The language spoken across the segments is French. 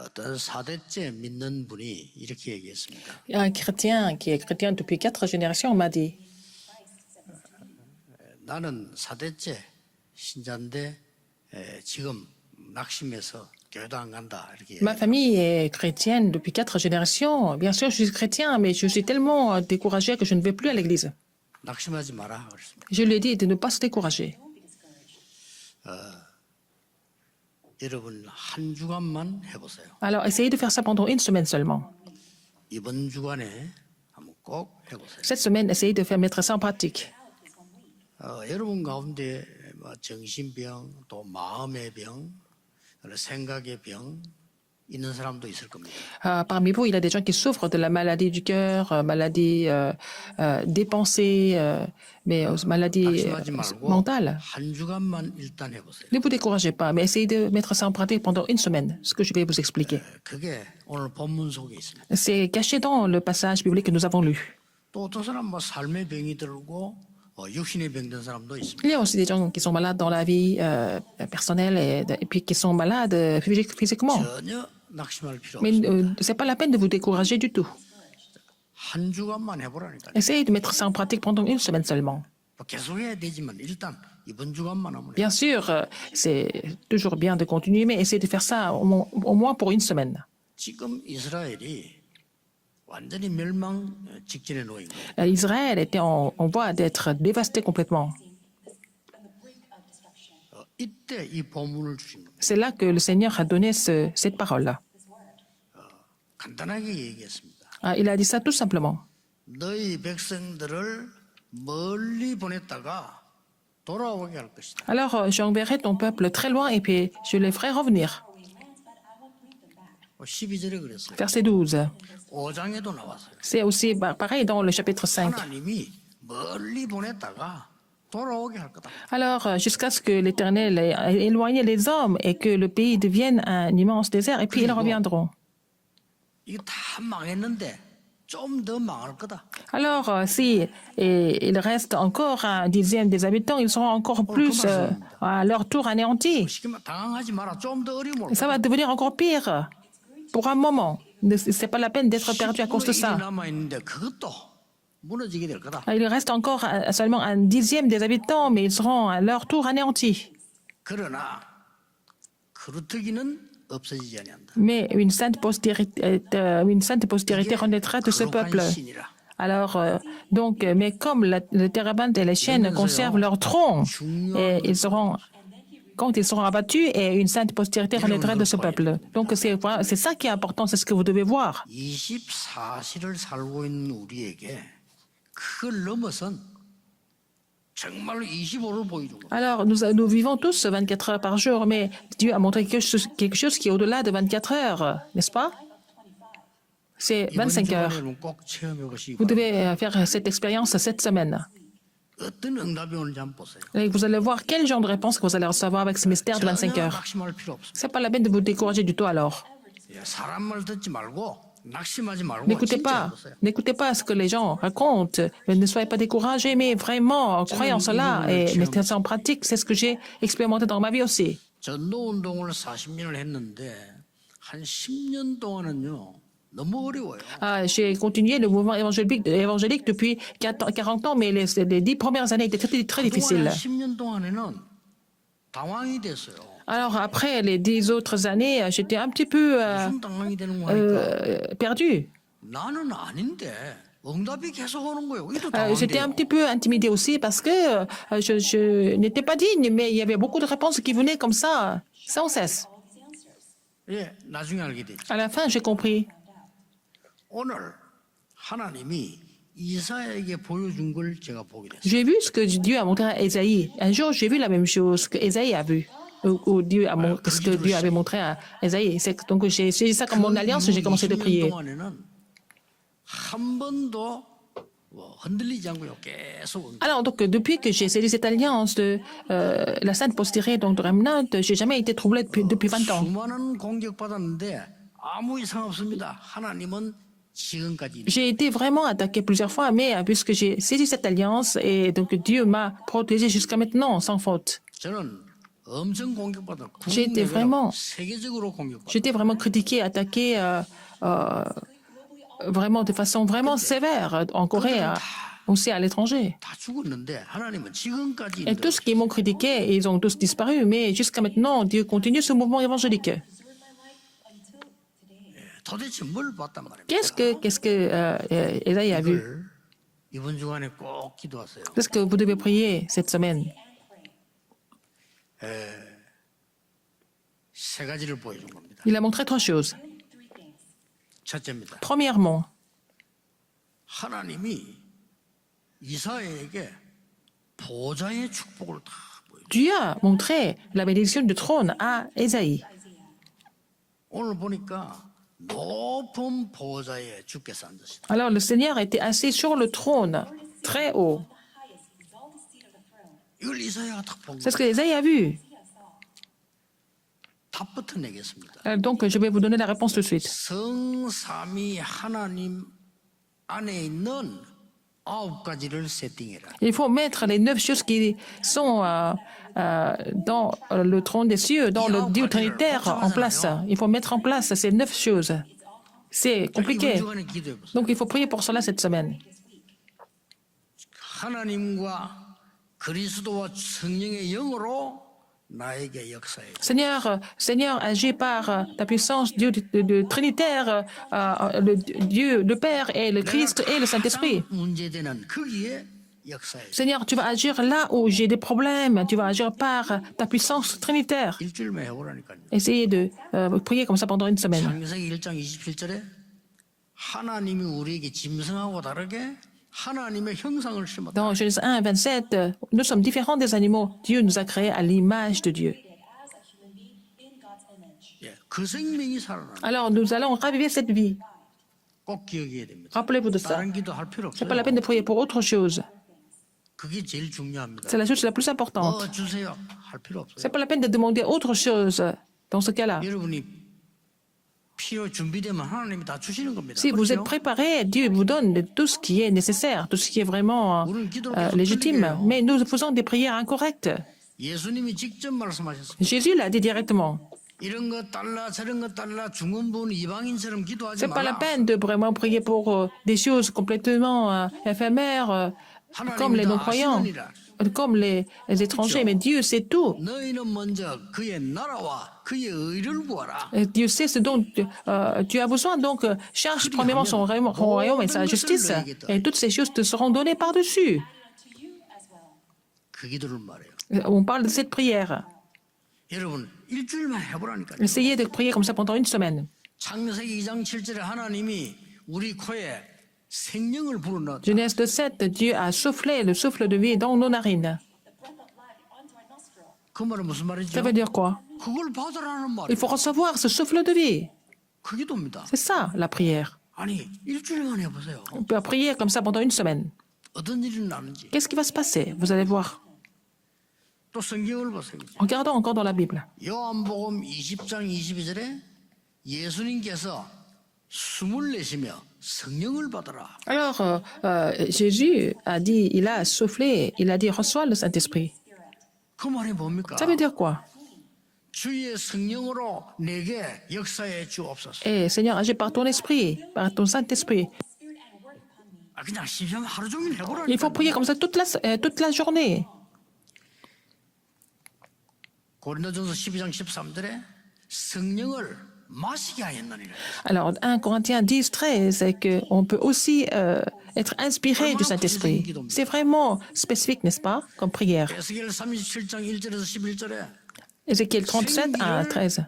어떤 4대째 믿는 분이 이렇게 얘기했습니다. Un chrétien qui est chrétien depuis 4 générations m'a dit, 나는 4대째 신자인데 지금 낙심해서 교회도 안 간다. 이렇게 ma famille est chrétienne depuis 4 générations. Bien sûr, je suis chrétien, mais je suis tellement découragé que je ne vais plus à l'église. 낙심하지 마라. 그랬습니다. Je lui ai dit de ne pas se décourager. 여러분 한 주간만 해보세요. Alors, essayez de faire ça pendant une semaine seulement. 이번 주간에 한번 꼭 해보세요. Cette semaine, essayez de faire mettre ça en pratique. 여러분 가운데 뭐 정신병, 또 마음의 병, 생각의 병 있는 사람도 있을 겁니다. Parmi vous, il y a des gens qui souffrent de la maladie du cœur, maladie des pensées, mais maladie 낙심하지 말고 mentale. 한 주간만 일단 해보세요. Ne vous découragez pas, mais essayez de mettre ça en pratique pendant une semaine, ce que je vais vous expliquer. 그게 오늘 본문 속에 있습니다. C'est caché dans le passage biblique que nous avons lu. 또 어떤 사람 뭐 삶의 병이 들고 육신의 병든 사람도 있습니다. Il y a aussi des gens qui sont malades dans la vie personnelle et puis qui sont malades physiquement. 전혀 낙심할 필요 Mais 없습니다. c'est pas la peine de vous décourager du tout. 한 주간만 해보라니까요. Essayez de mettre ça en pratique pendant une semaine seulement. 계속 해야 되지만 일단 이번 주간만 하면 Bien sûr, c'est toujours bien de continuer, mais essayez de faire ça au moins pour une semaine. 지금 이스라엘이 완전히 멸망 직전에 놓인 거예요. Israël était en voie d'être dévasté complètement. 이때 이 본문을 주신 겁니다. C'est là que le Seigneur a donné cette parole. 간단하게 얘기했습니다. Il a dit ça tout simplement. 너희 백성들을 멀리 보냈다가 돌아오게 할 것이다. Alors, j'enverrai ton peuple très loin et puis je les ferai revenir. 12절에 그랬어요. Verset 12. 5장에도 나왔어요. C'est aussi pareil dans le chapitre 5. 하나님이 멀리 보냈다가 돌아오게 할 거다. Alors, jusqu'à ce que l'Éternel ait éloigné les hommes et que le pays devienne un immense désert, et puis ils reviendront. 이게 다 망했는데 좀 더 망할 거다. Alors, si il reste encore un dixième des habitants, ils seront encore plus à leur tour anéantis. 쉽게 당황하지 마라. 좀 더 어려움 올 Ça va devenir encore pire pour un moment. C'est pas la peine d'être perdu à cause de ça. 남아 있는데 그것도 무너지게 될 거다. Il reste encore seulement un dixième des habitants, mais ils seront à leur tour anéantis. 그러나 그루터기는 없어지지 아니한다. Mais une sainte postérité renaîtra de ce peuple. Alors, donc, mais comme le térébinthe et les chênes conservent leur tronc, et ils seront, quand ils seront abattus, et une sainte postérité renaîtra de ce peuple. Donc, c'est ça qui est important, c'est ce que vous devez voir. 24시를 살고 있는 우리에게 그걸 넘어선 정말로 25를 보여준 거예요. Alors, nous vivons tous 24 heures par jour, mais Dieu a montré quelque chose qui est au-delà de 24 heures, n'est-ce pas? C'est 25 heures. 이번 주간에는 꼭 체험해 보시기 Vous 바랍니다. devez faire cette expérience cette semaine. 어떤 응답이 오는지 한번 보세요. Et vous allez voir quel genre de réponse que vous allez recevoir avec ce mystère de 25 전혀 heures. 낙심할 필요 없어요. C'est pas la peine de vous décourager du tout alors. 사람 말 듣지 말고 낙심하지 말고 N'écoutez 진짜 pas, 해보세요. n'écoutez pas ce que les gens racontent. Ne soyez pas découragés, mais vraiment croyez en cela et mettez ça en pratique. C'est ce que j'ai expérimenté dans ma vie aussi. 전도 운동을 40년을 했는데 한 10년 동안은요 너무 어려워요. J'ai continué le mouvement évangélique depuis 40 ans, mais les 10 premières années étaient très 그동안 difficiles. 한 10년 동안에는 당황이 됐어요. Alors après les 10 autres années, j'étais un petit peu 무슨 당황이 되는 거 하니까 perdue. 나는 아닌데 응답이 계속 오는 거예요. 이도 J'étais un 당황돼요. petit peu intimidée aussi parce que je n'étais pas digne, mais il y avait beaucoup de réponses qui venaient comme ça, sans cesse. 예, 나중에 알게 됐죠. À la fin, j'ai compris. 오늘 하나님이 이사야에게 보여준 걸 제가 보게 됐어요. J'ai vu ce que Dieu a montré à Ésaïe. Un jour, j'ai vu la même chose que Ésaïe a vu. Ou Dieu a ce que Dieu avait montré à Ésaïe. Donc j'ai saisi ça comme mon alliance et j'ai commencé de 20년 prier. 동안에는 한 번도 흔들리지 않고요. 계속 Alors, donc, depuis que j'ai saisi cette alliance de la Sainte Postérité, donc de Remnant, j'ai jamais été troublé depuis 20 ans. 수많은 공격받았는데 아무 이상 없습니다. 하나님은 지금까지 J'ai été vraiment attaqué plusieurs fois, mais puisque j'ai saisi cette alliance, et donc Dieu m'a protégé jusqu'à maintenant, sans faute. 저는 엄청 공격받아. J'ai été 국내외로 vraiment, 세계적으로 공격받아. j'étais vraiment critiqué, attaqué vraiment de façon vraiment sévère en Corée, aussi à l'étranger. 다 죽었는데 하나님은 지금까지 Et tous qui m'ont critiqué, ils ont tous disparu. Mais jusqu'à maintenant, Dieu continue ce mouvement évangélique. 도대체 뭘 봤단 말입니까? Qu'est-ce que Esaïe a vu? 이걸 이번 주간에 꼭 기도하세요. Qu'est-ce que vous devez prier cette semaine? 세 가지를 보여준 겁니다. Il a montré trois choses. 첫째입니다. Premièrement, 하나님이 이사야에게 보좌의 축복을 다 보여줘. Dieu a montré la bénédiction du trône à Esaïe. 오늘 보니까 높은 보좌에 주께서 앉으시다. Alors le Seigneur était assis sur le trône, très haut. 이걸 이사야가 딱 본 C'est ce 거예요. que Esaïe a vu. 답부터 내겠습니다. Donc je vais vous donner la réponse tout de suite. 성삼위 하나님 안에 있는 9가지를 세팅해라. Il faut mettre les 9 choses qui sont dans le trône des cieux, dans le Dieu trinitaire en place. Il faut mettre en place ces 9 choses. C'est 이번 compliqué. 주간에 기도해 보세요. Donc il faut prier pour cela cette semaine. 하나님과 그리스도와 성령의 영으로 나에게 역사해. Seigneur, agis par ta puissance, Dieu de Trinitaire, le Dieu, le Père et le Christ et le Saint-Esprit. 문제되는 거기에 역사해. Seigneur, tu vas agir là où j'ai des problèmes. Tu vas agir par ta puissance trinitaire. 일주일만 해보라니까요. Essayez de prier comme ça pendant une semaine. 창세기 1장 27절에 하나님이 우리에게 짐승하고 다르게 하나님의 형상을 심었다. Dans Genèse 1, 27, nous sommes différents des animaux. Dieu nous a créés à l'image de Dieu. 예, 그 생명이 살아나. Alors, nous allons raviver cette vie. 꼭 기억해야 됩니다. Rappelez-vous de ça. 다른 기도 할 필요 Ce n'est pas la 없어요. peine de prier pour autre chose. 그게 제일 중요합니다. C'est la chose la plus importante. 주세요. 할 필요 Ce n'est 없어요. pas la peine de demander autre chose dans ce cas-là. 여러분이 필요 준비되면 하나님이 다 주시는 겁니다. Si vous êtes 그렇죠? préparé, Dieu vous donne tout ce qui est nécessaire, tout ce qui est vraiment légitime. Mais nous faisons des prières incorrectes. 예수님이 직접 말씀하셨습니다. Jésus l'a dit directement. 이런 것 달라 저런 것 달라 중원부는 이방인처럼 기도하지 C'est pas la 마라. peine de vraiment prier pour des choses complètement éphémères, comme les non-croyants, comme les étrangers. Mais Dieu sait tout. 너희는 먼저 그의 나라와 그의 의를 구하라. Et Dieu sait ce dont tu as besoin. Donc, cherche premièrement son royaume et sa justice. Et toutes ces choses te seront données par-dessus. 그 기도를 말해요. On parle de cette prière. 여러분 일주일만 해보라니까요. Essayez de prier comme ça pendant une semaine. 창세기 2장 7절에 하나님이 우리 코에 생명을 불어넣었다. Genèse 2:7, Dieu a soufflé le souffle de vie dans nos narines. 그 말은 무슨 말이죠? Ça veut dire quoi? 그걸 받으라는 Il 말이에요. faut recevoir ce souffle de vie. 그 기도입니다. C'est ça, la prière. 아니 일주일만 해보세요. On peut prier comme ça pendant une semaine. 어떤 일이 나는지. Qu'est-ce qui va se passer? Vous allez voir. 또 성경을 보세요. Regardons encore dans la Bible. 요한복음 20장 22절에 예수님께서 숨을 내쉬며 성령을 받아라. Alors, Jésus a dit, il a soufflé, il a dit, reçois le Saint-Esprit. 그 말이 뭡니까? Ça veut dire quoi? 주의 성령으로 내게 역사해 주옵소서. Eh, Seigneur, agis par ton esprit, par ton Saint-Esprit. 아 그냥 심심하면 하루 종일 해보라니까. Il faut prier comme ça toute la journée. 고린도전서 12장 13절에 성령을 마시게 하였느니라. Alors, 1 Corinthiens 10, 13, c'est qu'on peut aussi être inspiré du Saint-Esprit. C'est vraiment spécifique, n'est-ce pas, comme prière. 에스겔 37장 1절에서 11절에 Ézéchiel 37 à 13.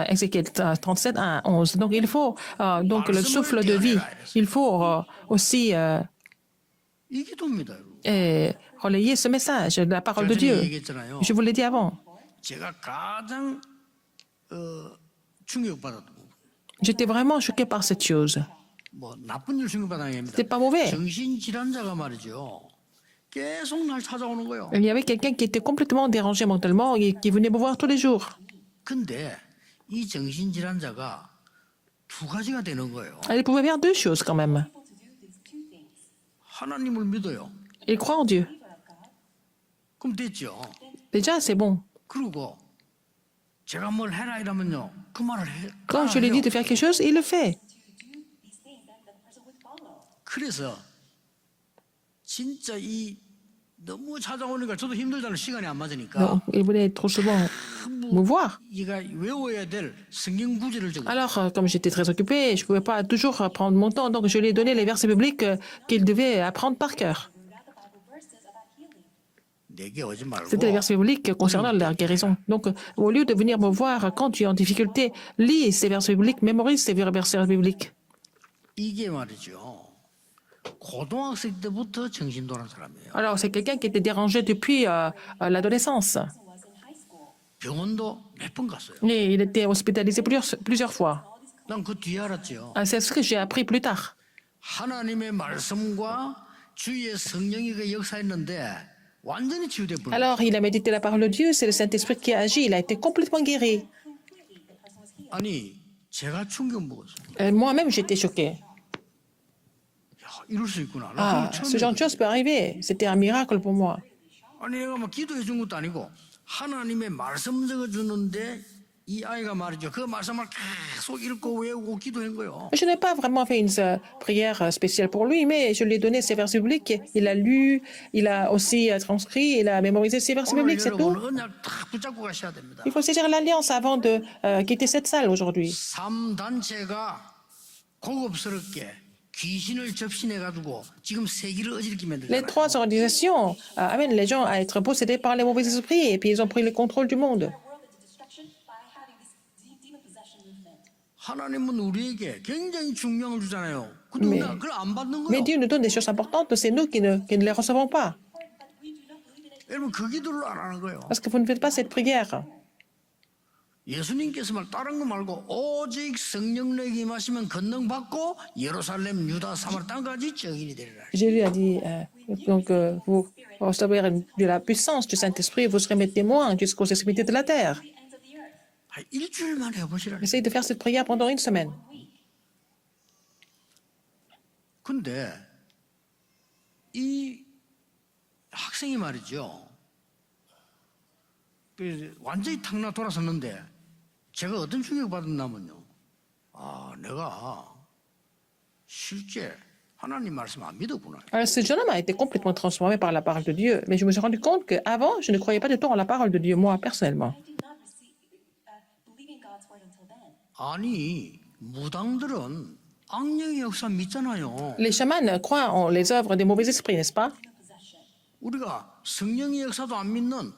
Ézéchiel 37 à 11. Donc, il faut donc le souffle de vie. Il faut aussi 이 기도입니다. 여러분. relayer ce message de la parole de Dieu. Je vous l'ai dit avant. 제가 가장 충격받았던 부분. J'étais vraiment choqué par cette chose. 뭐 나쁜 일 충격받은 게 아닙니다. C'était pas mauvais. 정신질환자가 말이죠. 계속 날 찾아오는 거예요. Il y avait quelqu'un qui était complètement dérangé mentalement et qui venait me voir tous les jours. 근데 이 정신질환자가 두 가지가 되는 거예요. Il pouvait faire deux choses quand même. 하나님을 믿어요. Il croit en Dieu. 그럼 됐죠. Déjà, c'est bon. 그리고 제가 뭘 해라 이러면요. 그 말을 해. Quand je lui dis de faire quelque chose, il le fait. 그래서 진짜 이 너무 찾아오니까 저도 힘들다는 시간이 안 맞으니까 Donc, il voulait trop souvent me voir. 이가 외워야 될 성경 구절을 적어. Alors, comme j'étais très occupée, je ne pouvais pas toujours prendre mon temps, donc je lui ai donné les versets bibliques qu'il devait apprendre par cœur. 내게 오지 말고 C'était les versets bibliques concernant la guérison. Donc, au lieu de venir me voir quand tu es en difficulté, lis ces versets bibliques, mémorise ces versets bibliques. 이게 말이죠. 고등학생 때부터 정신 돌아온 사람이에요. Alors, c'est quelqu'un qui était dérangé depuis l'adolescence. 병원도 몇 번 갔어요. Et il était hospitalisé plusieurs fois. 난 그 뒤에 알았죠. C'est ce que j'ai appris plus tard. 하나님의 말씀과 주의 성령이 그 역사했는데 완전히 치유돼 버렸어요. Alors, il a médité la parole de Dieu, c'est le Saint-Esprit qui a agi, il a été complètement guéri. 아니 제가 충격 먹었어요. Moi-même, j'étais choquée. 야, 이럴 수 있구나. Ah, 나 그걸 ce genre de 처음 chose peut arriver. C'était un miracle pour moi. 아니 내가 막 기도해 준 것도 아니고 하나님의 말씀 적어 주는데 이 아이가 말이죠. 그 말씀을 계속 읽고 외우고 기도한 거예요. Je n'ai pas vraiment fait une prière spéciale pour lui, mais je lui ai donné ces versets bibliques. Il a lu, il a aussi transcrit, il a mémorisé ces versets 오늘 bibliques, c'est tout. 여러분 언약 다 붙잡고 가셔야 됩니다. Il faut saisir l'alliance avant de quitter cette salle aujourd'hui. 3단체가 고급스럽게 귀신을 접신해 가지고 지금 세계를 어지럽게 Les 만들잖아요. trois organisations amènent les gens à être possédés par les mauvais esprits et puis ils ont pris le contrôle du monde. 하나님은 우리에게 굉장히 중요한 걸 주잖아요. 근데 우리가 그걸 안 받는 Mais 거예요. Dieu nous donne des choses importantes, c'est nous qui ne les recevons pas. 여러분 그 기도를 안 하는 거예요. Parce que vous ne faites pas cette prière. 예수님께서 말 다른 거 말고 오직 성령님이 임하시면 권능 받고 예루살렘, 유다, 사마리아 땅까지 증인이 되리라. Jésus a dit, donc vous recevrez de la puissance du Saint-Esprit, vous serez mes témoins jusqu'aux extrémités de la terre. 일주일만 해보시라. Essayez de faire cette prière pendant une semaine. 근데 이 학생이 말이죠. 완전히 탁나 돌아섰는데 제가 어떤 충격을 받았냐면요. 아, 내가 실제 하나님 말씀 안 믿었구나. Alors, ce jeune homme a été complètement transformé par la parole de Dieu. Mais je me suis rendu compte qu'avant, je ne croyais pas du tout en la parole de Dieu, moi, personnellement. 아니, 무당들은 악령의 역사 믿잖아요. Les chamans croient en les œuvres des mauvais esprits, n'est-ce pas? 우리가 성령의 역사도 안 믿는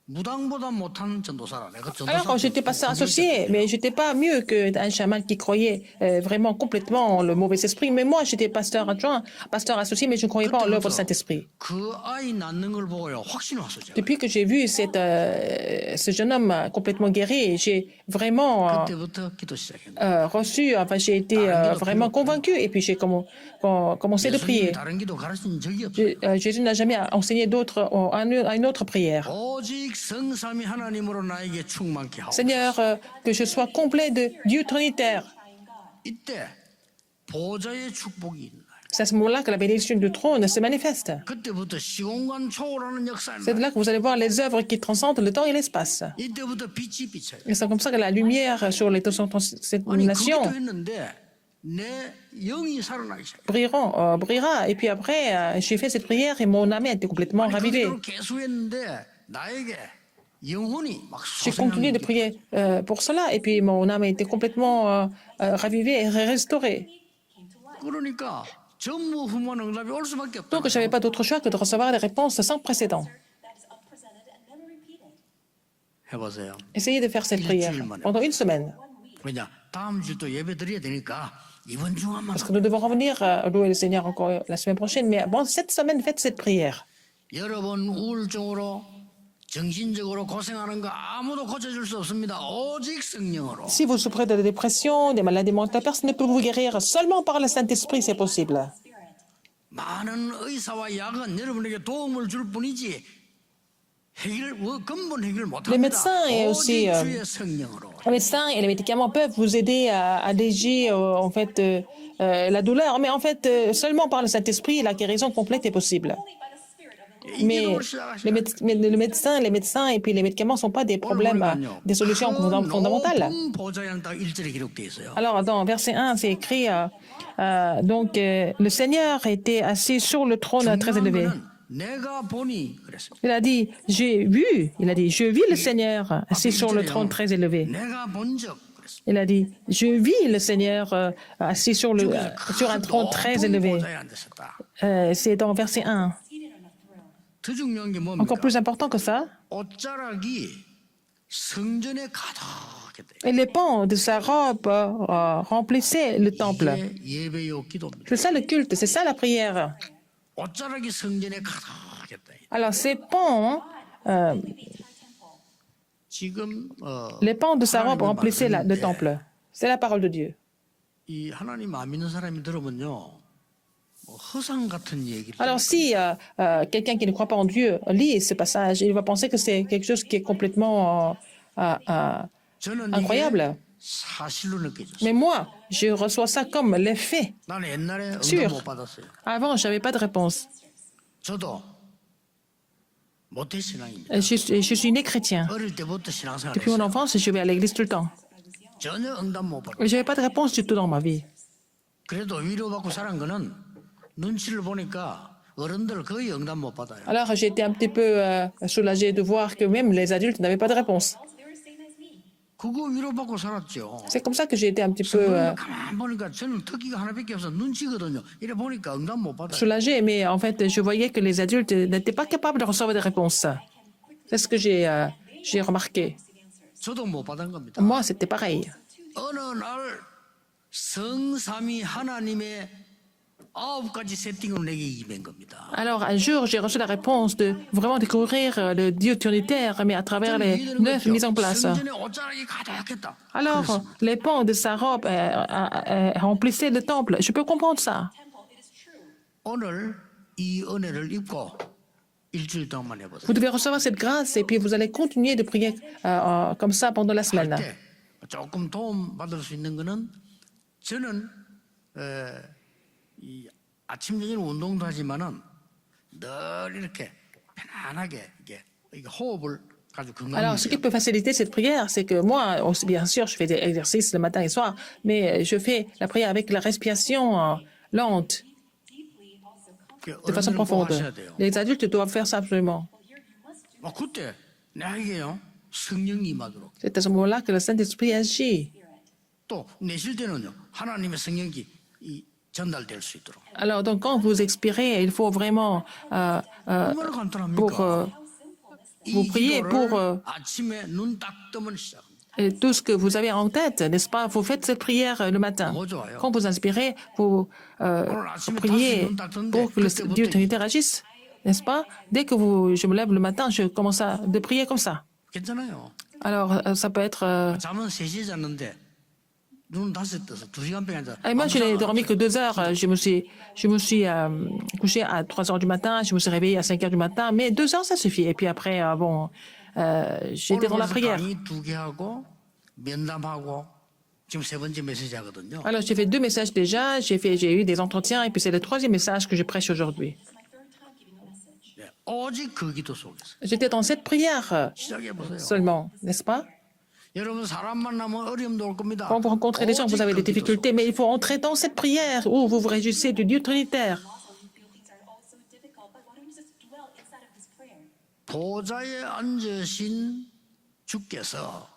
무당보다 못한 전도사라. 내가 Alors, j'étais pasteur associé, mais je n'étais pas mieux qu'un chaman qui croyait vraiment complètement en le mauvais esprit. Mais moi, j'étais pasteur adjoint, pasteur associé, mais je ne croyais pas en l'œuvre du Saint-Esprit. 그 아이 낳는 걸 보고요. 확신이 왔어요. 제가. Depuis que j'ai vu ce jeune homme complètement guéri, j'ai vraiment 그때부터 기도 시작했는데. j'ai été vraiment convaincu et puis j'ai commencé de 예수님이 prier. 다른 기도 가르친 적이 없어요. Jésus n'a jamais enseigné à une autre prière. 오직 성삼위 하나님으로 나에게 충만케 하옵소서. Seigneur, que je sois complet de Dieu trinitaire. 이때 보좌의 축복이 있는. C'est à ce moment-là que la bénédiction du trône se manifeste. 그때부터 시공간 초월하는 역사는. C'est de là que vous allez voir les œuvres qui transcendent le temps et l'espace. 이때부터 빛이 비쳐요. Et c'est comme ça que la lumière sur les cette 아니 nation 그것도 했는데 내 영이 살아나기 시작. brillera. Et puis après, j'ai fait cette prière et mon âme a été complètement ravivée. 그대로 계속했는데 나에게 영혼이 막 J'ai continué de prier pour cela et puis mon âme a été complètement ravivée et restaurée. 그러니까 전무후무한 응답이 올 수밖에 없다. Donc, je n'avais pas d'autre choix que de recevoir des réponses sans précédent. 해보세요. Essayez de faire cette prière pendant une semaine. 왜냐? 다음 주 또 예배 드려야 되니까 이번 주 한번. Parce que nous devons revenir louer le Seigneur encore la semaine prochaine. Mais bon, cette semaine, faites cette prière. 여러분 우울증으로 정신적으로 고생하는 거 아무도 고쳐줄 수 없습니다. 오직 성령으로. Si vous souffrez de la dépression, des maladies mentales, personne ne peut vous guérir. Seulement par le Saint-Esprit, c'est possible. 많은 의사와 약은 여러분에게 도움을 줄 뿐이지 근본 해결 못합니다. Les médecins et aussi 오직 주의 성령으로. les médecins et les médicaments peuvent vous aider à alléger en fait la douleur, mais en fait seulement par le Saint-Esprit, la guérison complète est possible. Mais le médecin et puis les médicaments ne sont pas des problèmes, des solutions fondamentales. 높은 보좌에 앉아 1절에 기록되어 있어요. Alors, dans verset 1, c'est écrit, le Seigneur était assis sur le trône très 중요한 élevé. 거는 내가 보니 그랬습니다. Il a dit, je vis le Seigneur assis sur le trône très élevé. 내가 본적 그랬습니다. Il a dit, je vis le Seigneur assis sur un trône très 높은 élevé. 보좌에 앉으셨다. C'est dans verset 1. 더 중요한 게 뭡니까? Encore plus important que ça, 옷자락이 성전에 가득했대요. et les pans de sa robe remplissaient le temple. 이게 예배요 기도입니다. C'est ça le culte, c'est ça la prière. 옷자락이 성전에 가득했다. Alors ces pans, 지금 les pans de sa robe remplissaient le temple. C'est la parole de Dieu. 이 하나님 안 믿는 사람이 들으면요, 뭐 허상 같은 얘기를. Alors si quelqu'un qui ne croit pas en Dieu lit ce passage, il va penser que c'est quelque chose qui est complètement 저는 incroyable. 이게 사실로 느껴졌어요. Mais moi, je reçois ça comme les faits. 나는 옛날에 응답 Sûr. 못 받았어요. Avant, je n'avais pas de réponse. 저도 모태 신앙입니다. Je suis né chrétien. 어릴 때부터 신앙생활 Depuis mon 했어요. enfance, je vais à l'église tout le temps. 전혀 응답 못 받았어요. Mais je n'avais pas de réponse du tout dans ma vie. 그래도 위로받고 살은 거는 눈치를 보니까 어른들 거의 응답 못 받아요. Alors, j'ai été un petit peu soulagé de voir que même les adultes n'avaient pas de réponse. 그거 위로받고 살았죠. C'est comme ça que j'ai été un petit peu 가만 보니까 저는 특기가 하나밖에 없어 눈치거든요. 이래 보니까 응답 못 받아요. soulagé, mais en fait, je voyais que les adultes n'étaient pas capables de recevoir des réponses. C'est ce que j'ai remarqué. 저도 못 받은 겁니다. Moi, c'était pareil. 어느 날 성삼위 하나님의 9가지 세팅으로 내게 임한 겁니다. Alors, un jour, j'ai reçu la réponse de vraiment découvrir le Dieu trinitaire, mais à travers les 9 mises en place. 성전에 옷자락이 가득했다. Alors, les pans de sa robe remplissaient le temple. Je peux comprendre ça. 오늘 이 은혜를 입고 일주일 동안 해보세요. Vous devez recevoir cette grâce et puis vous allez continuer de prier comme ça pendant la semaine. 때 조금 도움 받을 수 있는 거는 저는 이 아침 저녁 운동도 하지만은 늘 이렇게 편안하게 이게 호흡을 가지고 Alors, ce qui 건강하게 peut faciliter cette prière, c'est que moi, aussi, bien sûr, je fais des exercices le matin et le soir, mais je fais la prière avec la respiration lente, de façon profonde. Les adultes doivent faire ça absolument. 그때 나에게요 성령이 임하도록 C'est à ce moment-là que le Saint-Esprit agit. 또 내쉴 때는요 하나님의 성령이 전달될 수 있도록. Alors, donc, quand vous expirez, il faut vraiment 얼마나 간단합니까? vous priez pour 아침에 눈 딱 뜨면 시작합니다. tout ce que vous avez en tête, n'est-ce pas? Vous faites cette prière le matin. Quand vous inspirez, vous priez pour que le Dieu Trinitaire agisse, n'est-ce pas? Dès que je me lève le matin, je commence à de prier comme ça. 괜찮아요. Alors, ça peut être... 잠은 3시에 잤는데 눈 5시에 떠서 2시간밖에 안 자. Et moi, je n'ai dormi que 2 heures. Je me suis couché à 3 heures du matin, je me suis réveillé à 5 heures du matin, mais 2 heures, ça suffit. Et puis après, j'étais dans la prière. 강의 2개 하고 면담하고 지금 3번째 메시지 하거든요. Alors, j'ai fait 2 messages déjà, j'ai eu des entretiens, et puis c'est le 3e message que je prêche aujourd'hui. 네, 오직 그 기도 속에서 J'étais dans cette prière 시작해 보세요. seulement, n'est-ce pas? 여러분 사람 만나면 어려움도 올 겁니다. Quand vous rencontrez des gens, vous avez des difficultés, mais il faut entrer dans cette prière où vous vous réjouissez du Dieu Trinitaire. 보좌에 앉으신 주께서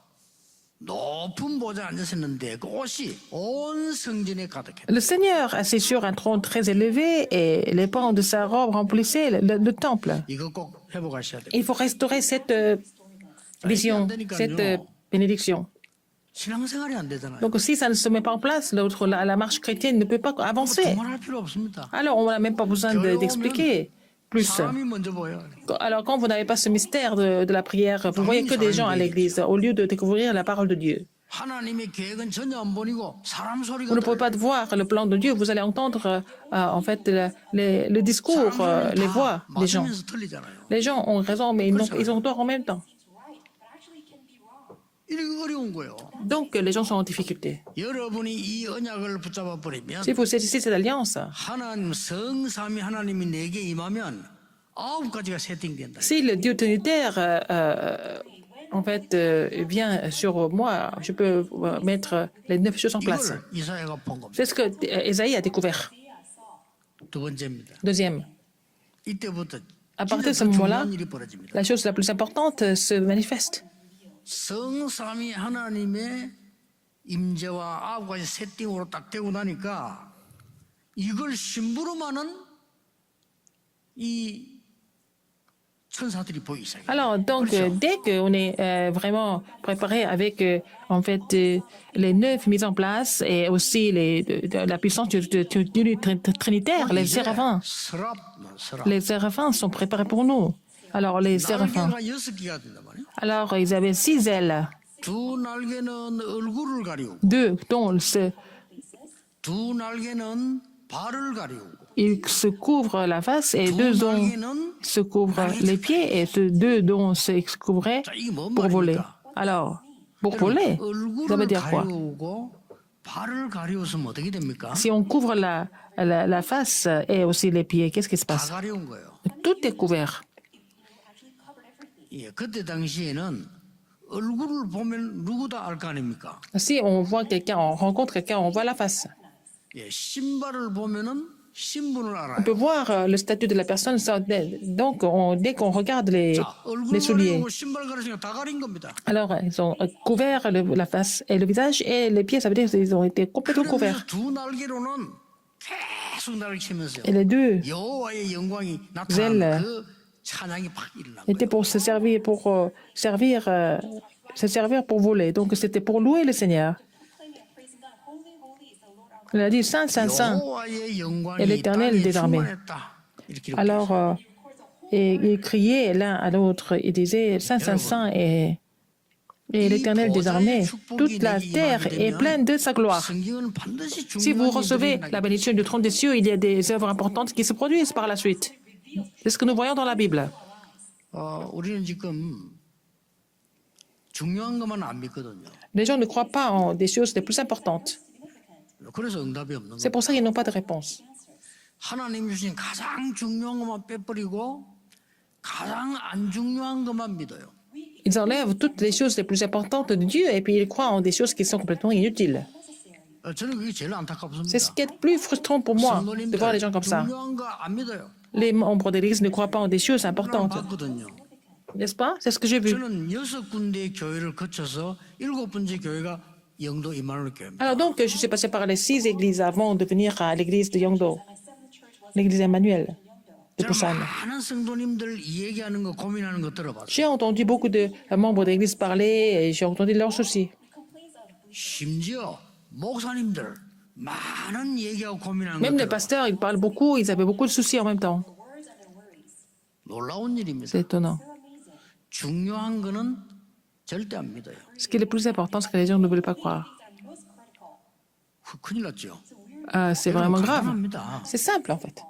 높은 보좌에 앉으셨는데 그 옷이 온 성전에 가득했다. Le Seigneur, assis sur un trône très élevé, et les pans de sa robe remplissaient le temple. 이거 꼭 회복하셔야 돼요. Il faut restaurer cette vision, cette bénédiction. 신앙생활이 안 되잖아요. Donc si ça ne se met pas en place, la marche chrétienne ne peut pas avancer. 두말할 필요 없습니다. Alors on n'a même pas besoin d'expliquer plus. 사람이 먼저 보여요. Alors quand vous n'avez pas ce mystère de la prière, vous voyez que des gens à l'église, au lieu de découvrir la parole de Dieu. 하나님의 계획은 전혀 안 보이고 사람 소리가 Vous ne pouvez pas voir le plan de Dieu, vous allez entendre en fait le discours, les voix des gens. 맞으면서 틀리잖아요. Les gens ont raison, mais ils ont tort en même temps. 이게 어려운 거예요. Donc les gens sont en difficulté. 여러분이 이 언약을 붙잡아 버리면 Si vous saisissez cette alliance, 하나님 성삼위 하나님이 내게 임하면 9가지가 세팅된다. Si le Dieu trinitaire, en fait, vient sur moi, je peux mettre les 9 choses en place. 이걸 이사야가 본 겁니다. C'est ce que Ésaïe a découvert. 두 번째입니다. Deuxième, 이때부터 à partir de ce 진짜 더 moment-là, 중요한 일이 벌어집니다. la chose la plus importante se manifeste. 성삼위 하나님의 임재와 9가지 세팅으로 딱 되고 나니까 이걸 심부름하는 이 천사들이 보이기 시작해요. Alors, donc, dès qu'on est vraiment préparé avec, en fait, les 9 mises en place et aussi la puissance du Trinitaire, les séraphins. Les séraphins sont préparés pour nous. Alors, les séraphins. 날개가 6개가 된단 말이에요. Alors, ils avaient 6 ailes. 두 날개는 얼굴을 가리우고 Deux, dont 두 날개는 발을 가리우고 ils se couvrent la face et 두 deux dont 날개는 se couvrent les pieds et deux dont se couvraient 자, 이게 뭔 pour voler. 말입니까? Alors, pour voler, ça veut 얼굴을 dire quoi? 가리우고 발을 가리우면 어떻게 됩니까? Si on couvre la face et aussi les pieds, qu'est-ce qui se 다 passe? 가려운 거예요. Tout est couvert. 예, 그때 당시에는 얼굴을 보면 누구 다 알 거 아닙니까? Si on voit quelqu'un, on rencontre quelqu'un, on voit la face. 예, 신발을 보면은 신분을 On 알아요. peut voir le statut de la personne. Donc, dès qu'on regarde 자, 얼굴 les souliers, 가리고 신발 가리니까 다 가린 겁니다. alors ils ont couvert la face et le visage et les pieds, ça veut dire qu'ils ont été complètement couverts. 그러면서 두 날개로는 계속 날을 치면서요. Et les deux 여호와의 영광이 나타나는 ailes 그 찬양이 팍 일어난 étaient 거예요. pour se servir pour voler. Donc, c'était pour louer le Seigneur. Il a dit Saint, Saint, Saint. 여호와의 영광이 Et l'Éternel 땅에 des armées. 충만했다. 이렇게 기록해요. Alors, et ils criaient l'un à l'autre. Ils disaient Saint, Saint, Saint et l'Éternel des armées. Toute la terre est pleine de sa gloire. 성경은 반드시 Si vous 중요한 recevez 일들이 la bénédiction du trône des cieux, il y a des œuvres importantes qui se produisent par la suite. C'est ce que nous voyons dans la Bible. 우리는 지금 중요한 것만 안 믿거든요. Les gens ne croient pas en des choses les plus importantes. 그래서 응답이 없는 C'est 거예요. pour ça qu'ils n'ont pas de réponse. 하나님 주신 가장 중요한 것만 빼버리고 가장 안 중요한 것만 믿어요. Ils enlèvent toutes les choses les plus importantes de Dieu et puis ils croient en des choses qui sont complètement inutiles. 저는 그게 제일 C'est 안타깝습니다. ce qui est le plus frustrant pour moi de voir les gens comme ça. 중요한 거 안 믿어요. Les membres de l'Église ne croient pas en des choses importantes. 봤거든요. N'est-ce pas? C'est ce que j'ai vu. 저는 6군데의 교회를 거쳐서 7번째 교회가 영도 이마누엘 교회입니다. Alors donc, je suis passé par les 6 églises avant de venir à l'église de Yongdo, l'église Emmanuel de 제가 Busan. 많은 성도님들 이 얘기하는 거 고민하는 거 들어봤어요. J'ai entendu beaucoup de membres de l'église parler et j'ai entendu leurs soucis. 심지어 목사님들 많은 얘기하고 고민하는 거 Même les 들어봤어요. pasteurs, ils parlent beaucoup, ils avaient beaucoup de soucis en même temps. 놀라운 일입니다. C'est étonnant. 중요한 거는 절대 안 믿어요. Ce qui est le plus important, c'est que les gens ne veulent pas croire. 큰일 났죠. C'est vraiment grave. 간단합니다. C'est simple en fait.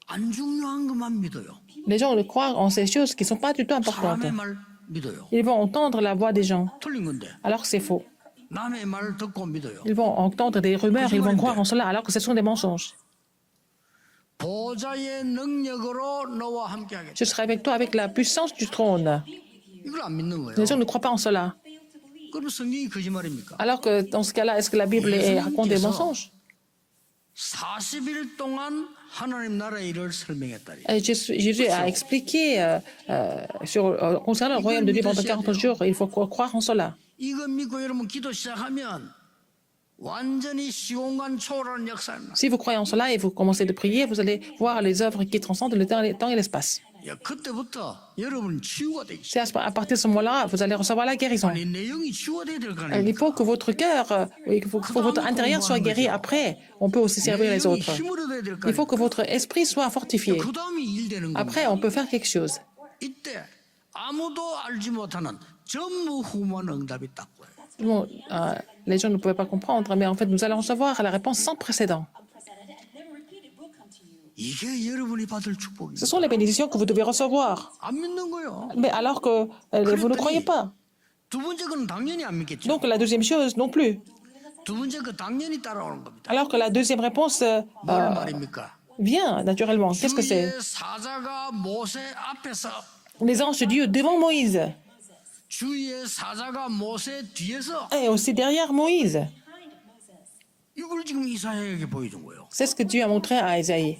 안 중요한 것만 믿어요. Les gens croient en ces choses qui ne sont pas du tout importantes. 사람의 말 믿어요. Ils vont entendre la voix des gens, 틀린 건데 alors que c'est faux. 남의 말 듣고 믿어요. Ils vont entendre des rumeurs, ils vont croire en cela, alors que ce sont des mensonges. 보좌의 능력으로 너와 함께하겠다. Je serai avec toi avec la puissance du trône. 이걸 안 믿는 거예요. Les gens ne croient pas en cela. 그럼 성경이 거짓말입니까? Alors que dans ce cas-là, est-ce que la Bible raconte des mensonges? 40일 동안 하나님 나라의 일을 설명했다니. Jésus a expliqué concernant le royaume de Dieu pendant 40 jours. Il faut croire en cela. 이거 믿고 여러분 기도 시작하면 완전히 시공간 초월하는 역사입니다. Si vous croyez en cela et vous commencez de prier, vous allez voir les œuvres qui transcendent le temps et l'espace. 야, 그때부터 여러분 치유가 되기 시작. C'est à partir de ce moment-là, vous allez recevoir la guérison. 아니 내 영이 치유돼야 될 거 Il 아닙니까? faut que votre cœur, il faut que votre intérieur soit guéri. Après, on peut aussi servir 내 les 영이 autres. 힘을 얻어야 될 거 Il faut 아닙니까? que votre esprit soit fortifié. 그 다음에 일 되는 겁니다. Après, on peut faire quelque chose. 이때 아무도 알지 못하는 전무후무한 응답이 딱 보여요. Bon, les gens ne pouvaient pas comprendre, mais en fait, nous allons recevoir la réponse sans précédent. 이게 여러분이 받을 축복입니다. Ce sont les bénédictions que vous devez recevoir. 안 믿는 거요. Mais alors que vous ne croyez pas. 두 번째 건 당연히 안 믿겠죠. Donc la deuxième chose non plus. 두 번째 거 당연히 따라오는 겁니다. Alors que la deuxième réponse, 뭘 말입니까? vient naturellement. Qu'est-ce que c'est? 주의 사자가 모세 앞에서 Les anges de Dieu devant Moïse 주의 사자가 모세 뒤에서 et aussi derrière Moïse. 이걸 지금 이사야에게 보여준 거예요. C'est ce que Dieu a montré à Isaïe.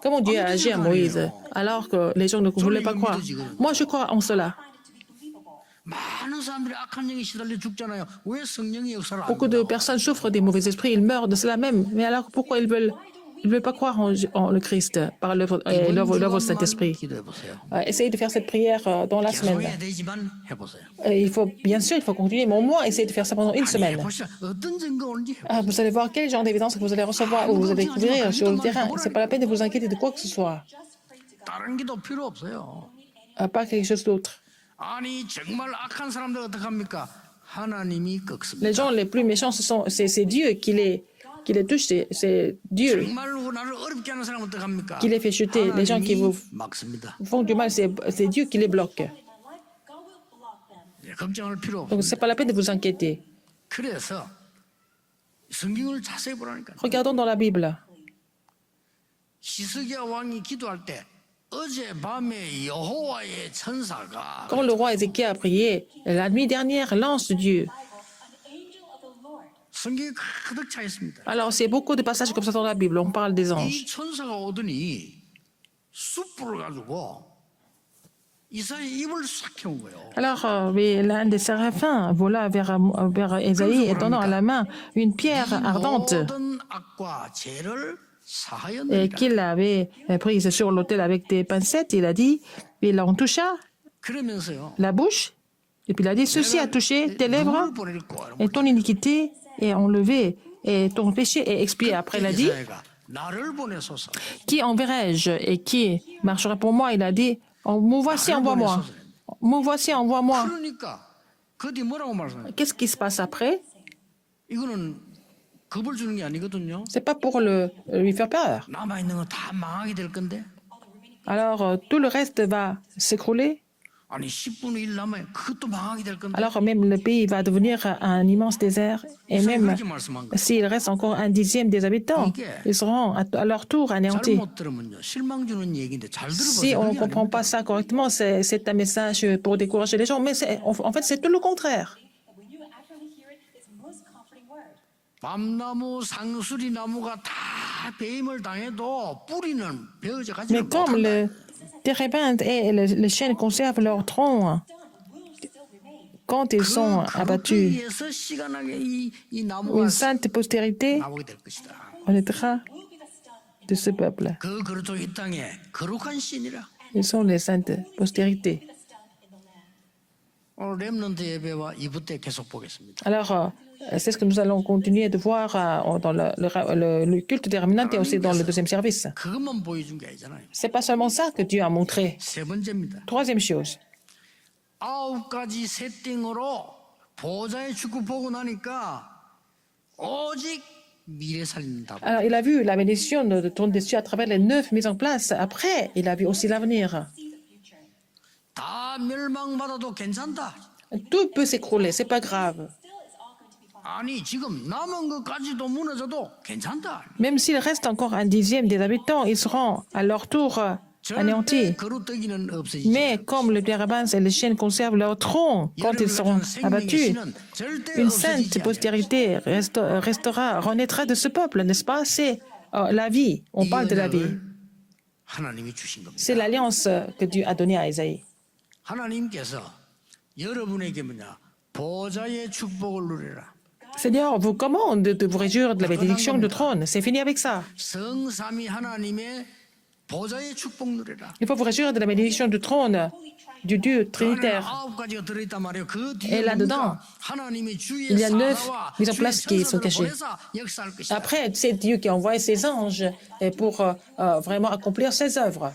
Comment Dieu a agi à Moïse alors que les gens ne voulaient pas croire. Moi, je crois en cela. 많은 사람들이 악한 영에 시달려 죽잖아요. 왜 성령의 역사를 안 Beaucoup de 믿어? personnes souffrent des mauvais esprits, ils meurent de cela même. Mais alors pourquoi ils veulent pas croire en le Christ par l'œuvre du Saint-Esprit? 기도해 보세요. Essayez de faire cette prière dans la semaine. 계속해야 되지만 해보세요. Bien sûr, il faut continuer, mais au moins essayez de faire ça pendant une semaine. 해보시죠. 어떤 증거 오는지 해보세요. Vous allez voir quel genre d'évidence que vous allez recevoir ou vous allez découvrir sur le terrain. C'est pas la peine de vous inquiéter de quoi que ce soit, 다른 기도 필요 없어요. pas quelque chose d'autre. 아니 정말 악한 사람들 어떡합니까? 하나님이 꺾습니다. Les gens les plus méchants, c'est Dieu qui les touche, c'est Dieu 정말로 나를 어렵게 하는 사람은 어떡합니까? qui les fait chuter. Les gens qui vous 막습니다. font du mal, c'est Dieu qui les bloque. 걱정할 필요 없어요. Donc c'est pas la peine de vous inquiéter. 그래서 성경을 자세히 보라니까. Regardons dans la Bible. 히스기야 왕이 기도할 때 어젯밤에 여호와의 천사가 Quand le roi Ézéchiel a prié, la nuit dernière, l'ange de Dieu. 성경에 가득 차 있습니다. Alors, c'est beaucoup de passages comme ça dans la Bible. On parle des 이 anges. 천사가 오더니 숯불을 가지고 이사야 입을 싹 해온 거예요. Alors, mais l'un des séraphins vola vers Ésaïe et tendant à la main une pierre ardente 모든 악과 죄를 et 사하였느니라. qu'il avait prise sur l'autel avec des pincettes. Il a dit, il en toucha 그러면서요. la bouche et puis il a dit, ceci a touché tes lèvres 누구를 보낼 거야? et ton iniquité est enlevée et ton péché est expié. Après, il a dit, 이사야가 나를 보내소서. qui enverrai-je et qui marchera pour moi? Il a dit, me voici, envoie-moi. Me voici, envoie-moi. 그러니까 그 뒤 뭐라고 말씀해요? Qu'est-ce qui se passe après? 이거는 겁을 주는 게 아니거든요. C'est pas pour lui faire peur. 남아 있는 거 다 망하게 될 건데. Alors, tout le reste va s'écrouler. 아니 10분의 1 남아요. 그것도 망하게 될 건데. Alors, même le pays va devenir un immense désert. Et même 그렇게 말씀한 거예요. s'il reste encore un dixième des habitants, ils seront à leur tour anéantis. 잘못 들으면요. 실망 주는 얘기인데 잘 Si 들어보세요. on ne 그게 comprend 아닙니다. pas ça correctement, c'est un message pour décourager les gens. Mais en fait, c'est tout le contraire. When you actually hear it, it's the most comforting word. 밤나무, 상수리 나무가 다 배임을 당해도 뿌리는 베어져 가지를 Mais comme 못한다. le térébinthe et le chêne conservent leur tronc quand ils sont abattus, 그에서 시간하게 이 나무가 une sainte postérité 나오게 될 것이다. naîtra de ce peuple. 그 그릇도 이 땅에 거룩한 신이라. Ils sont les saintes postérités. 오늘 렘넌트 예배와 2부 때 계속 보겠습니다. Alors, c'est ce que nous allons continuer de voir dans le culte des rémanentes et aussi dans le deuxième service. 그것만 보여준 게 아니잖아요. C'est pas seulement ça que Dieu a montré. 세 번째입니다. Troisième chose, 9가지 세팅으로 보좌의 축구 보고 나니까 오직 미래 살린다. alors il a vu la bénédiction de tourner dessus à travers les 9 mises en place. Après, il a vu aussi l'avenir. 다 멸망받아도 괜찮다. Tout peut s'écrouler, c'est pas grave. 아니 지금 남은 것까지도 무너져도 괜찮다. Même s'il reste encore un dixième des habitants, ils seront à leur tour anéantis. 절대 거루떡이는 없어지지. Mais comme le térébinthe et les chênes conservent leur tronc quand ils seront abattus, une sainte postérité renaîtra de ce peuple, n'est-ce pas? C'est la vie, on parle de la vie. 하나님이 주신 겁니다. C'est l'alliance que Dieu a donnée à Isaïe. 하나님께서 여러분에게 뭐냐 보좌의 축복을 누리라. Seigneur vous commande de vous réjouir de la bénédiction du trône. C'est fini avec ça. 성삼위 하나님의 보좌의 축복 누리라. Il faut vous réjouir de la bénédiction du trône du Dieu trinitaire. 9가지가 들어있단 말이에요. 그 Et 뒤에 là-dedans, 하나님이 주의 il y a 9 사자와 mises en 주의 place qui sont 천사들을 cachées. 보내사 역사할 것이다. Après, c'est Dieu qui a envoyé ses anges pour vraiment accomplir ses œuvres.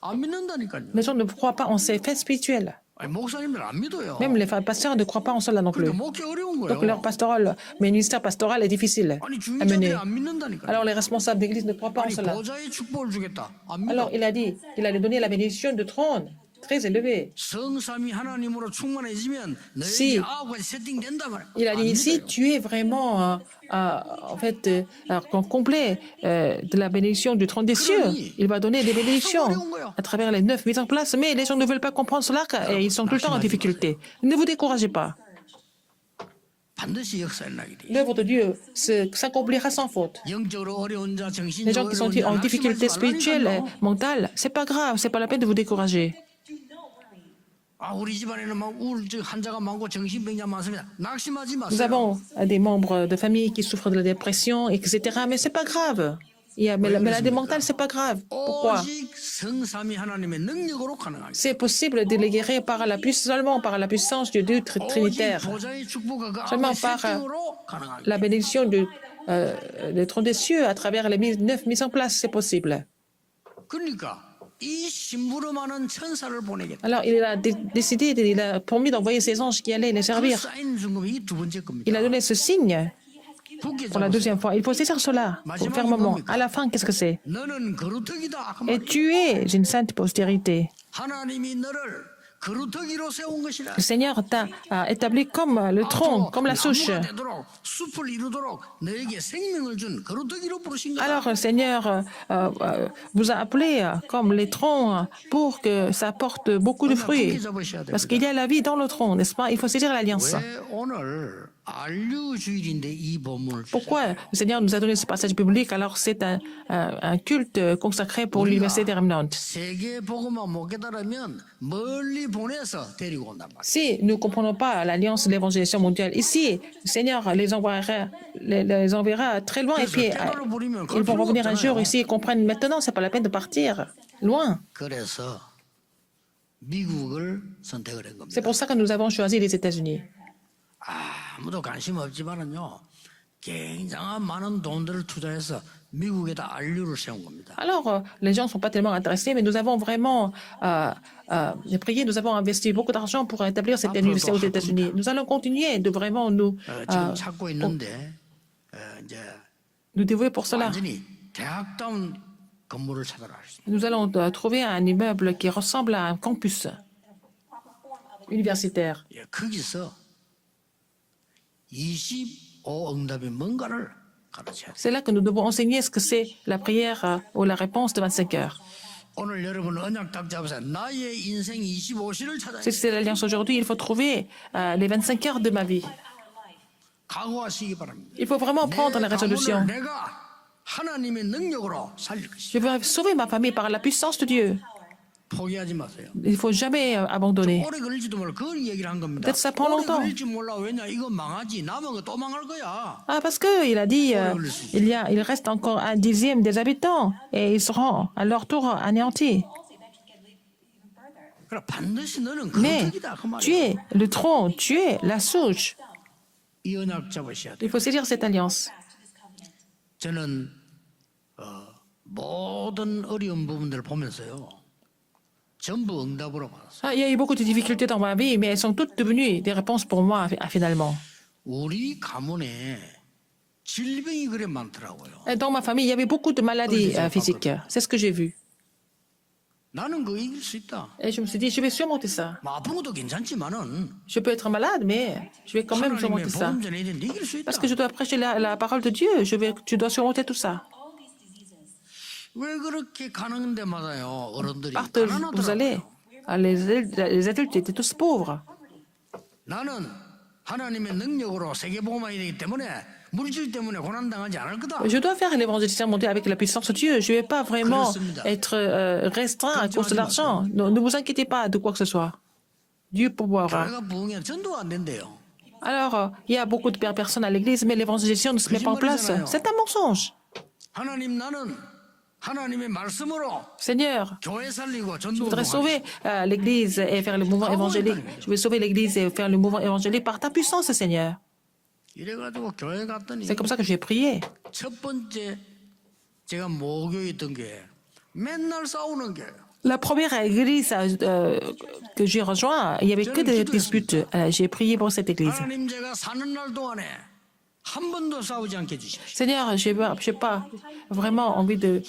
안 믿는다니까요. Les gens ne croient pas en ces faits spirituels. 아니, 목사님들 안 믿어요. Même les pasteurs ne croient pas en cela non plus. 그러니까 먹기 어려운 Donc leur 거예요. ministère pastoral est difficile 아니 à mener. 주인자들이 안 믿는다니까요. Alors les responsables d'église ne croient pas en 아니 cela. 보좌의 축복을 주겠다. 안 믿어. Alors il a dit qu'il allait donner la bénédiction du trône. très élevé. 성삼위 하나님으로 충만해지면 Si. 너에게 9가지 세팅된단 말이야. Il a dit 안 ici, 믿어요. tu es vraiment, en fait, complet de la bénédiction du trône des cieux. Il va donner des bénédictions à travers les 9 mises en place, mais les gens ne veulent pas comprendre cela et ils sont tout le temps en difficulté. Ne vous découragez pas. 반드시 역사 일어나게 돼. L'œuvre de Dieu s'accomplira sans faute. 영적으로 어려운 자, Les 정신적으로 gens qui sont 어려운 자, en difficulté spirituelle et 낙심하지 말라니까요. mentale, c'est pas grave, c'est pas la peine de vous décourager. 아, 우리 집안에는 막 우울증 환자가 많고 정신병자 많습니다. 낙심하지 Nous 마세요. avons des membres de famille qui souffrent de la dépression, etc. Mais c'est pas grave. Il y a, mais la maladie mentale, c'est pas grave. Pourquoi? 오직 성삼위 하나님의 능력으로 가능합니다. C'est possible de les guérir seulement par la puissance du Dieu 오직 trinitaire, 보좌의 축복과 그 Seulement 아버지 par, 세팅으로 가능합니다. la bénédiction du trône des cieux à travers les 9 mises en place, c'est possible. 그러니까 이 심부름하는 천사를 보내겠다. Alors il a décidé, il a promis d'envoyer ses anges qui allaient les 그 servir. 사인 준금이 이두 번째 겁니다. Il a donné ce signe 굳게 pour la 잡으세요. deuxième fois. Il faut saisir cela fermement. À la fin, qu'est-ce que c'est? 너는 거루터기다. 그 Et 말이에요. tu es une sainte postérité. 하나님이 너를 거루터기로 세운 것이라. Le Seigneur t'a établi comme le tronc, comme la souche. 나무가 되도록 숲을 이루도록 너에게 생명을 준 거루터기로 부르신 거다. Alors le Seigneur vous a appelé comme les troncs pour que ça porte beaucoup de fruits. Parce qu'il y a la vie dans le tronc, n'est-ce pas? Il faut saisir l'alliance. 왜 오늘 안류주일인데 이 본문을 Pourquoi le Seigneur nous a donné ce passage biblique alors c'est un culte consacré pour l'université des remnants? 세계 복음만 못 깨달으면 멀리 보내서 데리고 온단 말이야. Si nous ne comprenons pas l'alliance de l'évangélisation mondiale ici, le Seigneur les enverra très loin et puis ils vont revenir un jour ici et comprennent maintenant, c'est pas la peine de partir loin. 그래서 미국을 선택을 한 겁니다. C'est pour ça que nous avons choisi les États-Unis. 아무도 관심 없지만은요, 굉장한 많은 돈들을 투자해서 미국에다 안류를 세운 겁니다. Alors, les gens ne sont pas tellement intéressés, mais nous avons vraiment prié, nous avons investi beaucoup d'argent pour établir cette université aux États-Unis. Nous allons continuer de vraiment 지금 찾고 있는데 이제 nous dévouer pour cela. 완전히 대학다운 건물을 찾아라 했습니다. Nous allons trouver un immeuble qui ressemble à un campus universitaire. 예, 거기서 25 응답이 뭔가를 가르쳐야 돼요. C'est là que nous devons enseigner ce que c'est la prière ou la réponse de 25 heures. 오늘 여러분 언약 딱 잡으세요. 나의 인생 25시를 찾아야 Si 돼요. c'est l'alliance aujourd'hui, il faut trouver les 25 heures de ma vie. 각오하시기 바랍니다. Il faut vraiment prendre la résolution. 가문을 내가 하나님의 능력으로 살릴 것이다. Je veux sauver ma famille par la puissance de Dieu. 포기하지 마세요. Il ne faut jamais abandonner. 오래 걸릴지도 몰라. 그걸 얘기를 한 겁니다. Peut-être ça prend 오래 longtemps. 걸릴지 몰라. 왜냐? 이거 망하지. 남은 거 또 망할 거야. Ah, parce qu'il a dit il reste encore 1/10 des habitants et ils seront à leur tour anéantis. 그래 반드시 너는 Mais 거룩이다. 그 tu 말이야. es le tronc, tu es la souche. 이 언약 잡으셔야 돼. Il faut saisir cette alliance. 저는 모든 어려운 부분들을 보면서요. 전부 응답으로 받았어요. Ah, il y a eu beaucoup de difficultés dans ma vie, mais elles sont toutes devenues des réponses pour moi finalement. 우리 가문에 질병이 그래 많더라고요. Et dans ma famille, il y avait beaucoup de maladies physiques. C'est ce que j'ai vu. 나는 그거 이길 수 있다. Et je me suis dit, je vais surmonter ça. 뭐 아픈 것도 괜찮지만은 Je peux être malade, mais je vais quand même 하나님의 surmonter ça. 복음 전해야 되는데 이길 수 있다. Parce que je dois prêcher la parole de Dieu. Tu dois surmonter tout ça. 왜 그렇게 가는 데마다요 어른들이 Partout où vous allez, 가난하더라고요. les adultes étaient tous pauvres. 나는 하나님의 능력으로 세계복음화해야 되기 때문에 물질 때문에 고난당하지 않을 거다. Je dois faire l'évangélisation mondiale avec la puissance de Dieu. Je ne vais pas vraiment être restreint à cause de l'argent. Ne vous inquiétez pas de quoi que ce soit. Dieu pourvoira. 교회가 부흥이 전도가 안 된대요. Alors, il y a beaucoup de personnes à l'église, mais l'évangélisation ne se met pas en place. C'est un mensonge. 하나님 나는 하나님의 말씀으로 Seigneur, 교회 살리고 je 전도 voudrais sauver l'église et faire le mouvement évangélique. Je vais sauver l'église et faire le mouvement évangélique par ta puissance, Seigneur. 이래가지고 교회 갔더니 C'est comme ça que j'ai prié. 첫 번째 제가 모교에 있던 게 맨날 싸우는 게 La première église que j'ai rejoint, il n'y avait que des disputes. J'ai prié pour cette église. 하나님 제가 사는 날 동안에 한 번도 싸우지 않게 해주십시오. Seigneur, je n'ai pas vraiment envie de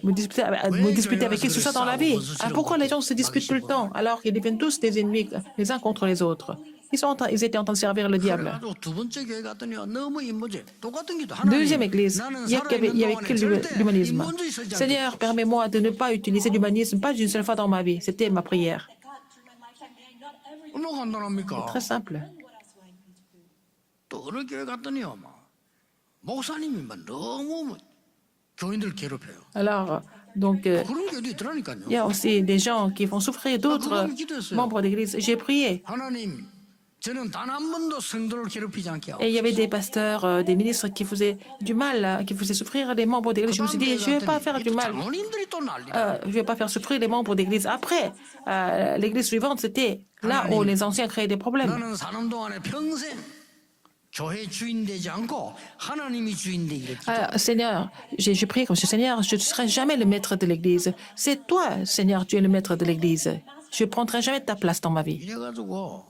me disputer avec qui que ce soit dans la vie. Ah, pourquoi les gens se disputent tout le temps alors qu'ils deviennent tous des ennemis les uns contre les autres? Ils étaient en train de servir le diable. 그래가지고 두 번째 교회 갔더니 너무 인문주의. 똑같은 기도. Deuxième église, il n'y avait que l'humanisme. Seigneur, permets-moi de ne pas utiliser l'humanisme pas d'une seule fois dans ma vie. C'était ma prière. God, through my lifetime, may I not ever 얼마나 간단합니까? Très simple. what else would I need to do? 또 어느 교회 갔더니요, 목사님이 너무 교인들 괴롭혀요. Alors, donc, 그런 교회도 있더라니까요. il y a aussi des gens qui font souffrir d'autres membres d'église. J'ai prié. 하나님, 저는 단 한 번도 성도를 괴롭히지 않게 하옵소서. Et il y avait des pasteurs, des ministres qui faisaient du mal, qui faisaient souffrir les membres d'église. Je me suis dit, je ne vais pas faire du mal. 장로님들이 또 난리다. Je ne vais pas faire souffrir les membres d'église. Après, l'église suivante, c'était là où les anciens créaient des problèmes. 나는 사는 동안에 평생 교회 주인 되지 않고 하나님이 주인 되기를 기도. Seigneur, j'ai prié comme ce Seigneur, je ne serai jamais le maître de l'église. C'est toi, Seigneur, tu es le maître de l'église. Je ne prendrai jamais ta place dans ma vie. 이래가지고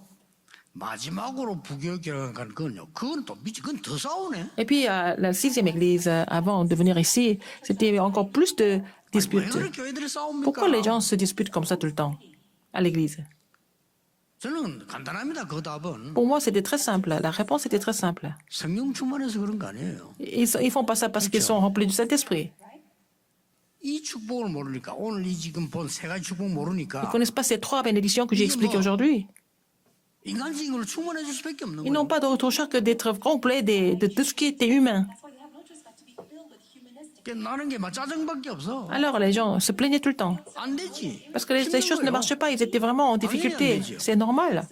마지막으로 부교육이라는 건요. 그건 또 미치, 그건 더 싸우네. Et puis, la sixième église, avant de venir ici, c'était encore plus de 왜 disputes. 그렇게 교회들이 싸웁니까? Pourquoi les gens se disputent comme ça tout le temps à l'église? 저는 간단합니다. 그 답은 Pour moi, c'était très simple. La réponse était très simple. 성령 충만해서 그런 거 아니에요. Ils font pas ça parce qu'ils sont remplis du Saint-Esprit. 이 축복을 모르니까 오늘 이 지금 본 세 가지 축복 Ils 모르니까 ne connaissent pas ces trois bénédictions que j'ai expliquées aujourd'hui. 인간적인 걸 충만해 줄 수밖에 없는 Ils 거예요. n'ont pas d'autre choix que d'être complets de tout ce qui était humain. That's why they have no choice but to be filled with humanistic. 그러니까 나는 게 막 짜증밖에 없어. Alors les gens se plaignaient tout le temps. 안 되지. Parce que les choses ne 힘든 marchaient 거예요. pas, ils étaient vraiment en difficulté. C'est normal.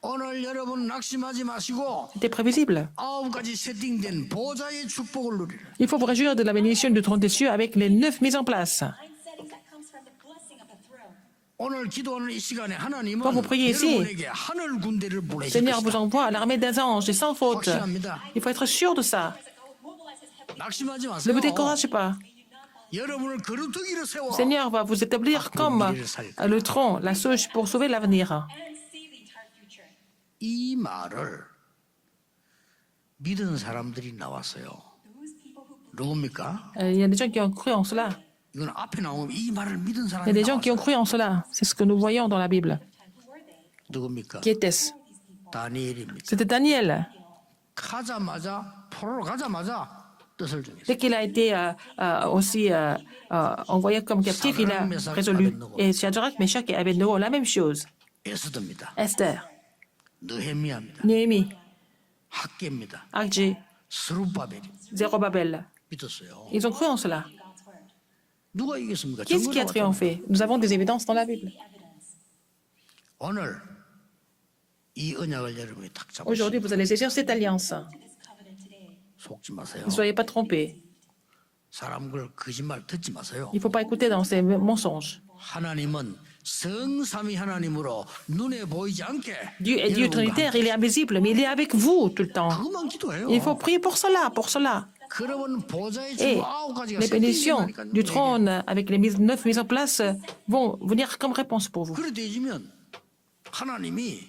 오늘 여러분 낙심하지 마시고 C'était prévisible. 9가지 세팅된 보좌의 축복을 누리라. Il faut vous réjouir de la bénédiction du trône des cieux avec les 9 mises en place. 9 settings that comes from the blessing of the throne. 오늘 기도하는 이 시간에 하나님은 Quand vous priez ici, 여러분에게 하늘 군대를 보내실 Seigneur vous 것이다. envoie l'armée des anges et sans faute. Il faut être sûr de ça. 낙심하지 Ne 마세요. vous découragez pas. 여러분을 거루터기로 세워 Seigneur va vous établir comme le tronc, la souche pour sauver l'avenir. And see the entire future. 이 말을 믿은 사람들이 나왔어요. Those people who 누굽니까? Il y a des gens qui ont cru en cela. 이건 앞에 나오면 이 말을 믿은 Il y a 사람이 des gens qui ont 나왔어요. cru en cela. C'est ce que nous voyons dans la Bible. who were they? 누굽니까? Qui était-ce? 다니엘입니다. C'était Daniel. 가자마자 포로로 가자마자 뜻을 정했어요. Dès qu'il a été aussi envoyé comme captif, il a résolu. Et Shadrach, Meshach et Abednego, la même chose. 에스더입니다. Esther, 느헤미야입니다. Néhémie, 학계입니다. Agé, 스룹바벨입니다. Zérobabel. 믿었어요. Ils ont cru en cela. God's word. 누가 이겼습니까? Qui est-ce qui a 증거가 triomphé? Nous avons des évidences dans la Bible. Evidence. 오늘 이 언약을 여러분이 탁 잡으시고 Aujourd'hui, vous allez saisir cette alliance. This covenant today. 속지 마세요. Ne soyez pas trompés. 사람 걸 거짓말 듣지 마세요. Il ne faut pas écouter dans ces mensonges. 하나님은 성삼위 하나님으로 눈에 보이지 않게 Dieu est Dieu 여러분과 trinitaire, il est invisible, mais il est avec vous tout le temps. 그것만 기도해요. Il faut prier pour cela, pour cela. 그러면 보좌의 Et 주 9가지가 les bénédictions du 세팅된다니까요. trône avec les 9 mises en place vont venir comme réponse pour vous. 그래 되지면 하나님이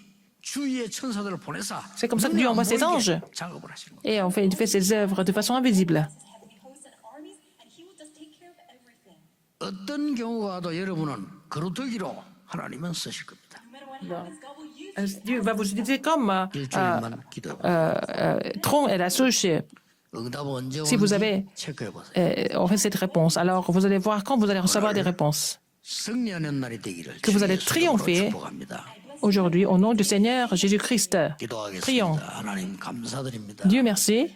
주위의 천사들을 보내사 C'est comme ça que 눈에 Dieu 안 envoie ses 보이게 anges. 작업을 하시는 거예요. Et en fait, il fait ses œuvres de façon invisible. Heavenly hosts and armies, and he will just take care of everything. 어떤 경우가 와도 여러분은 거루터기로 하나님은 쓰실 겁니다. No matter what happens, God will use Dieu va vous utiliser comme 일주일만 기도해보세요. tronc et la souche. 응답은 언제 Si vous avez 오는지 체크해보세요. en fait cette réponse, alors vous allez voir quand vous allez recevoir des réponses. 승리하는 날이 되기를 Que vous allez 주의 이름으로 triompher 축복합니다. aujourd'hui au nom du Seigneur Jésus-Christ. 기도하겠습니다. Prions. 하나님 감사드립니다. Dieu merci.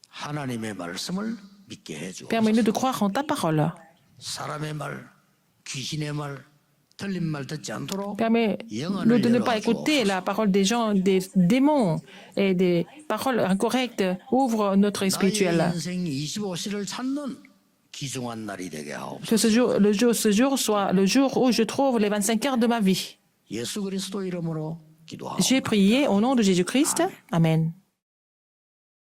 하나님의 말씀을 믿게 해주옵소서. Permets-nous de croire en ta parole. 사람의 말, 귀신의 말, 틀린 말 듣지 않도록 Permets-nous de ne pas écouter la parole des gens, des démons et des paroles incorrectes. Ouvre notre 나의 spirituel. 인생 25시를 찾는 귀중한 날이 되게 하옵소서. Que ce jour soit le jour où je trouve les 25 heures de ma vie. 예수 그리스도 이름으로 기도하옵소서. J'ai prié au nom de Jésus-Christ. Amen.